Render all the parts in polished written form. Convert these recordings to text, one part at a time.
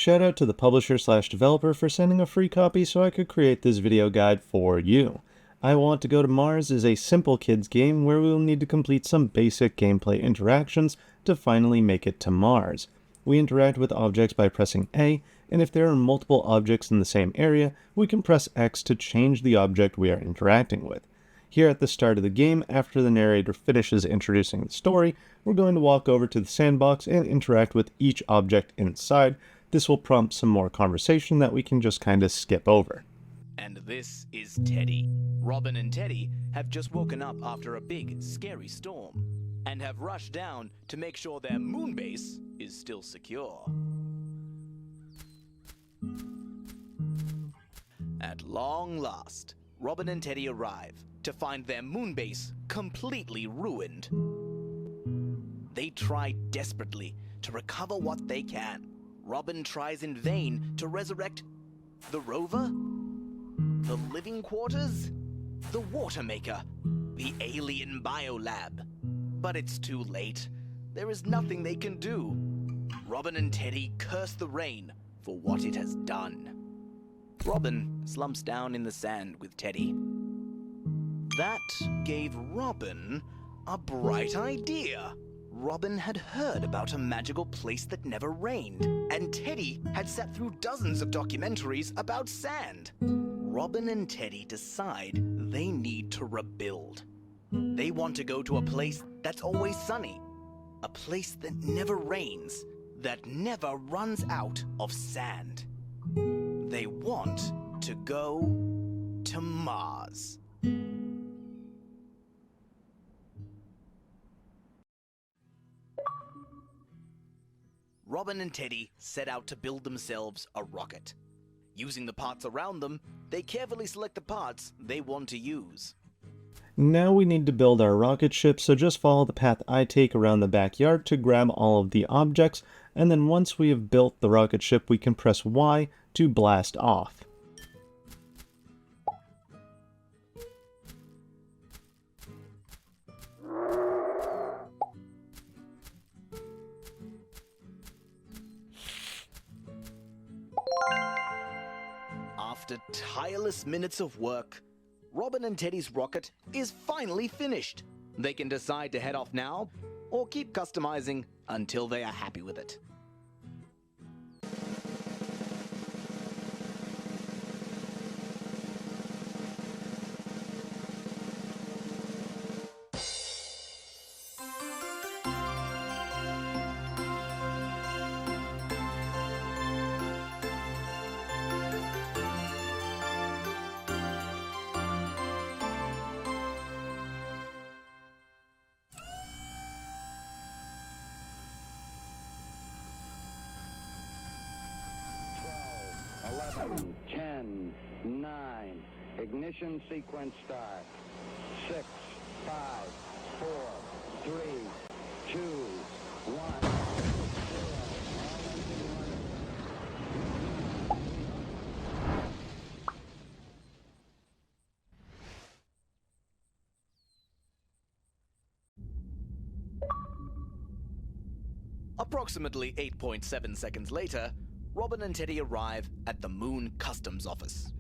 Shout out to the publisher/developer for sending a free copy so I could create this video guide for you. I Want to Go to Mars is a simple kids game where we will need to complete some basic gameplay interactions to finally make it to Mars. We interact with objects by pressing A, and if there are multiple objects in the same area, we can press X to change the object we are interacting with. Here at the start of the game, after the narrator finishes introducing the story, we're going to walk over to the sandbox and interact with each object inside. This will prompt some more conversation that we can just kind of skip over. And this is Teddy. Robin and Teddy have just woken up after a big, scary storm and have rushed down to make sure their moon base is still secure. At long last, Robin and Teddy arrive to find their moon base completely ruined. They try desperately to recover what they can. Robin tries in vain to resurrect the rover, the living quarters, the water maker, the alien biolab. But it's too late. There is nothing they can do. Robin and Teddy curse the rain for what it has done. Robin slumps down in the sand with Teddy. That gave Robin a bright idea. Robin had heard about a magical place that never rained, and Teddy had sat through dozens of documentaries about sand. Robin and Teddy decide they need to rebuild. They want to go to a place that's always sunny, a place that never rains, that never runs out of sand. They want to go to Mars. Robin and Teddy set out to build themselves a rocket. Using the parts around them, they carefully select the parts they want to use. Now we need to build our rocket ship, so just follow the path I take around the backyard to grab all of the objects, and then once we have built the rocket ship, we can press Y to blast off. After tireless minutes of work, Robin and Teddy's rocket is finally finished. They can decide to head off now or keep customizing until they are happy with it. Eleven, 10, 9, ignition sequence start. 6, 5, 4, 3, 2, 1. Approximately 8.7 seconds later, Robin and Teddy arrive at the Moon Customs Office.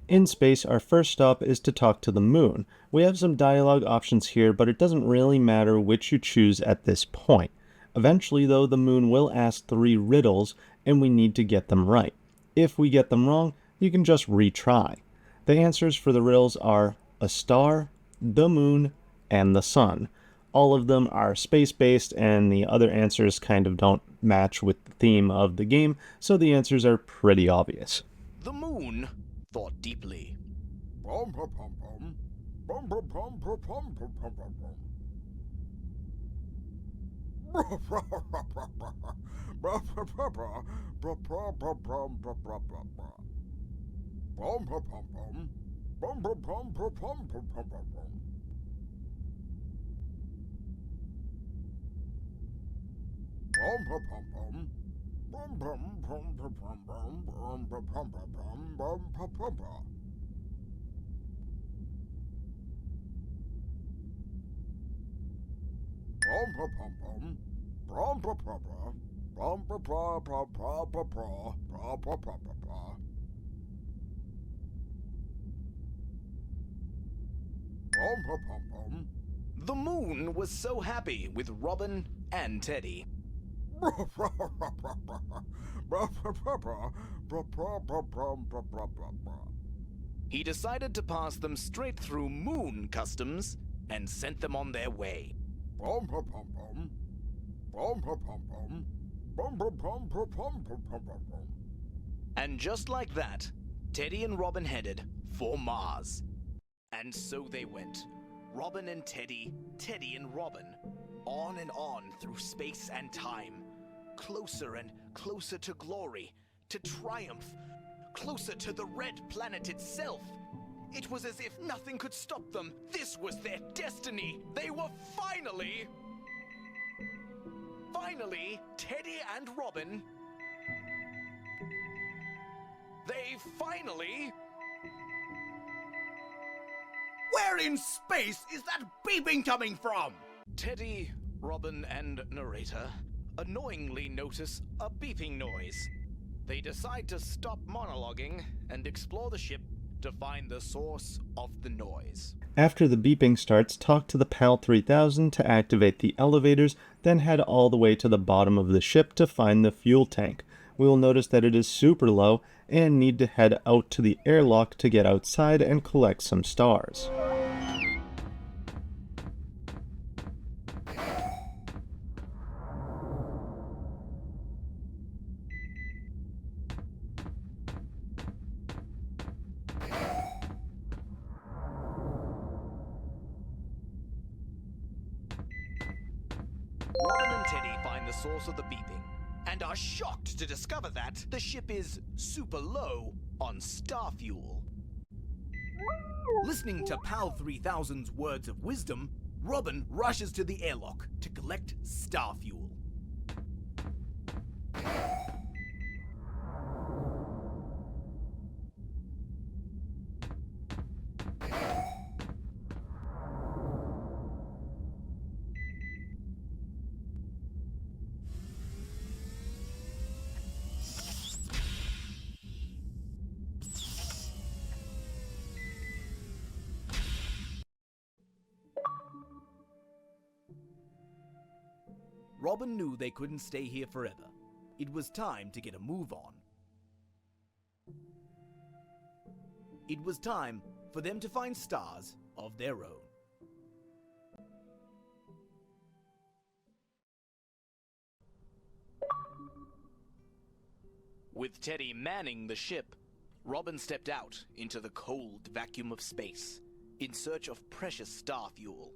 In space, our first stop is to talk to the moon. We have some dialogue options here, but it doesn't really matter which you choose at this point. Eventually, though, the moon will ask 3 riddles, and we need to get them right. If we get them wrong, you can just retry. The answers for the riddles are a star, the moon, and the sun. All of them are space-based, and the other answers kind of don't match with the theme of the game, so the answers are pretty obvious. The moon thought deeply. The moon was so happy with Robin and Teddy. He decided to pass them straight through moon customs and sent them on their way. And just like that, Teddy and Robin headed for Mars. And so they went, Robin and Teddy, Teddy and Robin, on and on through space and time, closer and closer to glory, to triumph, closer to the red planet itself. It was as if nothing could stop them. This was their destiny. They were finally, Teddy and Robin, Where in space is that beeping coming from? Teddy, Robin, and narrator annoyingly notice a beeping noise. They decide to stop monologuing and explore the ship to find the source of the noise. After the beeping starts, talk to the PAL 3000 to activate the elevators, then head all the way to the bottom of the ship to find the fuel tank. We will notice that it is super low and need to head out to the airlock to get outside and collect some stars. Robin and Teddy find the source of the beeping and are shocked to discover that the ship is super low on star fuel. Listening to PAL 3000's words of wisdom, Robin rushes to the airlock to collect star fuel. Robin knew they couldn't stay here forever. It was time to get a move on. It was time for them to find stars of their own. With Teddy manning the ship, Robin stepped out into the cold vacuum of space in search of precious star fuel.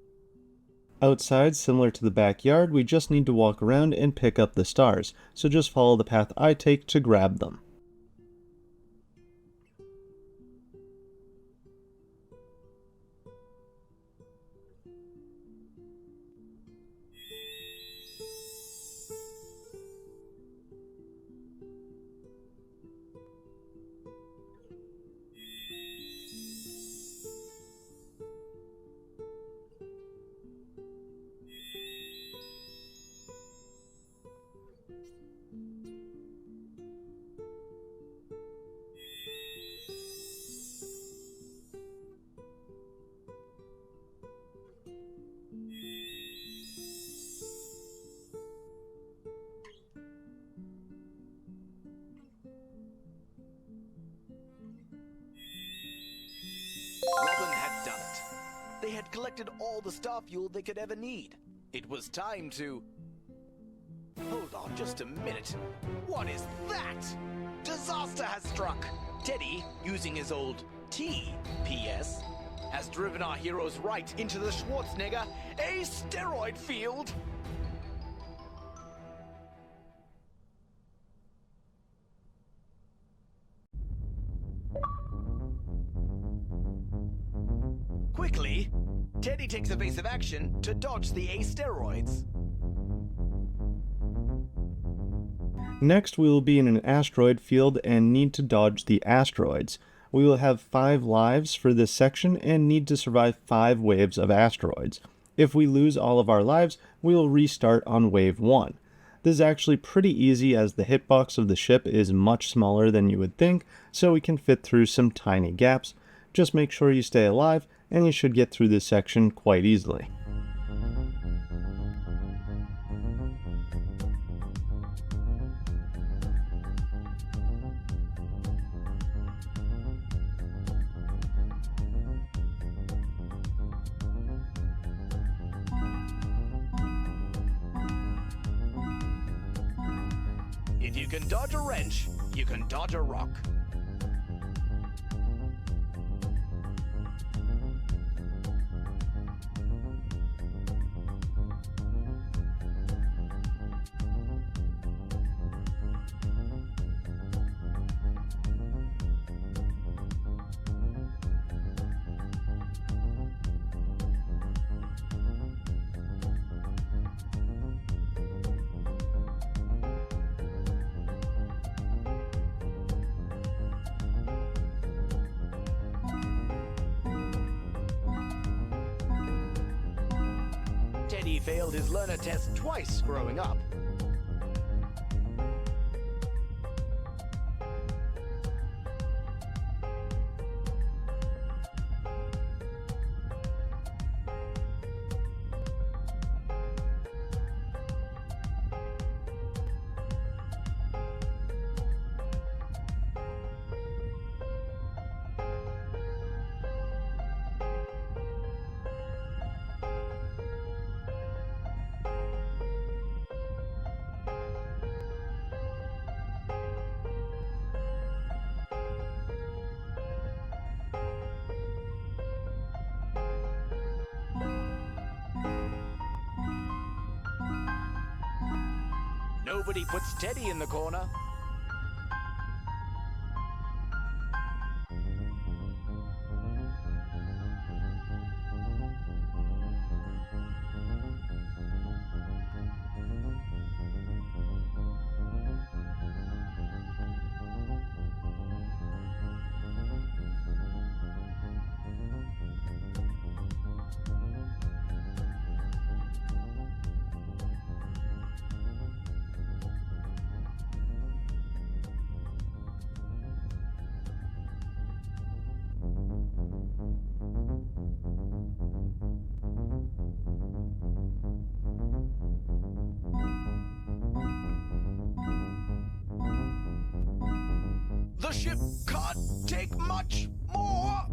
Outside, similar to the backyard, we just need to walk around and pick up the stars, so just follow the path I take to grab them. Robin had done it. They had collected all the star fuel they could ever need. It was time to... Hold on just a minute. What is that? Disaster has struck. Teddy, using his old TPS, has driven our heroes right into the Schwarzenegger Asteroid Field. Quickly, Teddy takes evasive action to dodge the asteroids. Next, we will be in an asteroid field and need to dodge the asteroids. We will have 5 lives for this section and need to survive 5 waves of asteroids. If we lose all of our lives, we will restart on wave 1. This is actually pretty easy as the hitbox of the ship is much smaller than you would think, so we can fit through some tiny gaps. Just make sure you stay alive, and you should get through this section quite easily. If you can dodge a wrench, you can dodge a rock. Teddy failed his learner test twice growing up. Nobody puts Teddy in the corner. The ship can't take much more!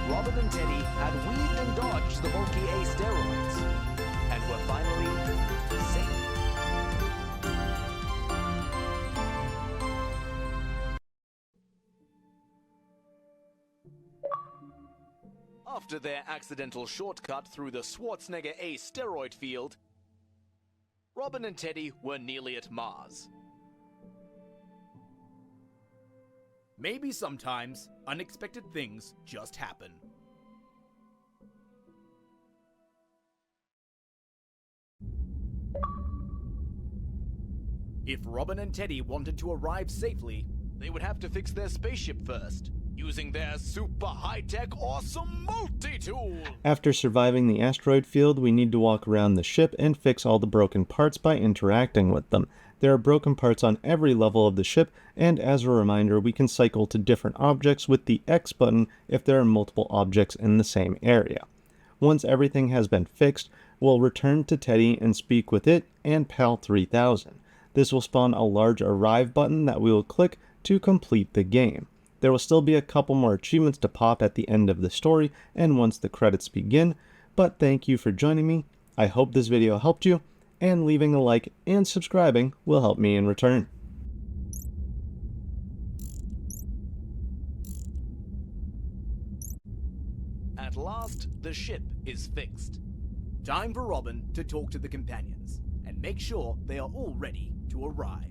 Robin and Teddy had weaved and dodged the bulky asteroids, and were finally safe. After their accidental shortcut through the Schwarzenegger Asteroid Field, Robin and Teddy were nearly at Mars. Maybe sometimes unexpected things just happen. If Robin and Teddy wanted to arrive safely, They would have to fix their spaceship first, using their super high-tech awesome multi-tool. After surviving the asteroid field, we need to walk around the ship and fix all the broken parts by interacting with them. There are broken parts on every level of the ship, and as a reminder, we can cycle to different objects with the X button if there are multiple objects in the same area. Once everything has been fixed, we'll return to Teddy and speak with it and PAL 3000. This will spawn a large Arrive button that we will click to complete the game. There will still be a couple more achievements to pop at the end of the story and once the credits begin, but thank you for joining me. I hope this video helped you, and leaving a like and subscribing will help me in return. At last, the ship is fixed. Time for Robin to talk to the companions and make sure they are all ready to arrive.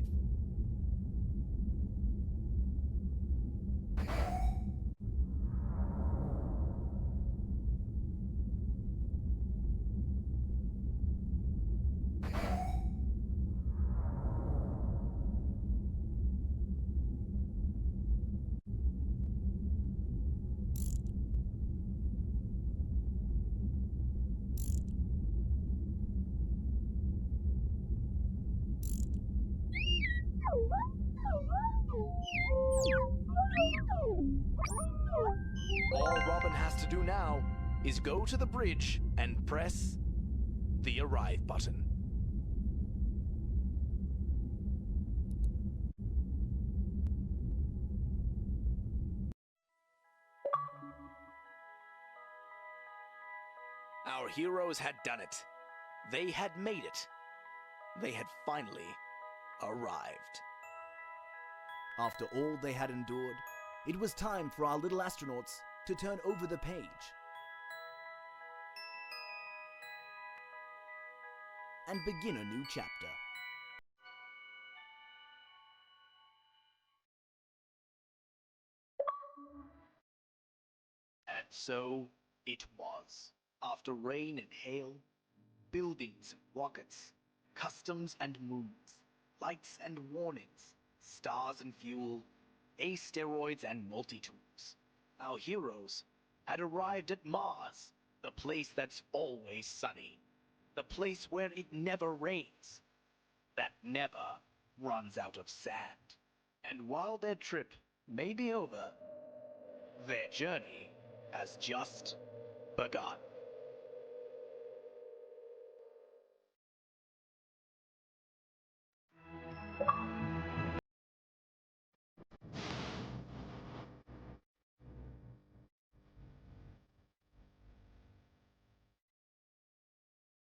All Robin has to do now is go to the bridge and press the arrive button. Our heroes had done it. They had made it. They had finally arrived. After all they had endured, it was time for our little astronauts to turn over the page. And begin a new chapter. And so it was. After rain and hail, buildings and rockets, customs and moons, lights and warnings, stars and fuel, asteroids and multi-tools, our heroes had arrived at Mars, the place that's always sunny, the place where it never rains, that never runs out of sand. And while their trip may be over, their journey has just begun.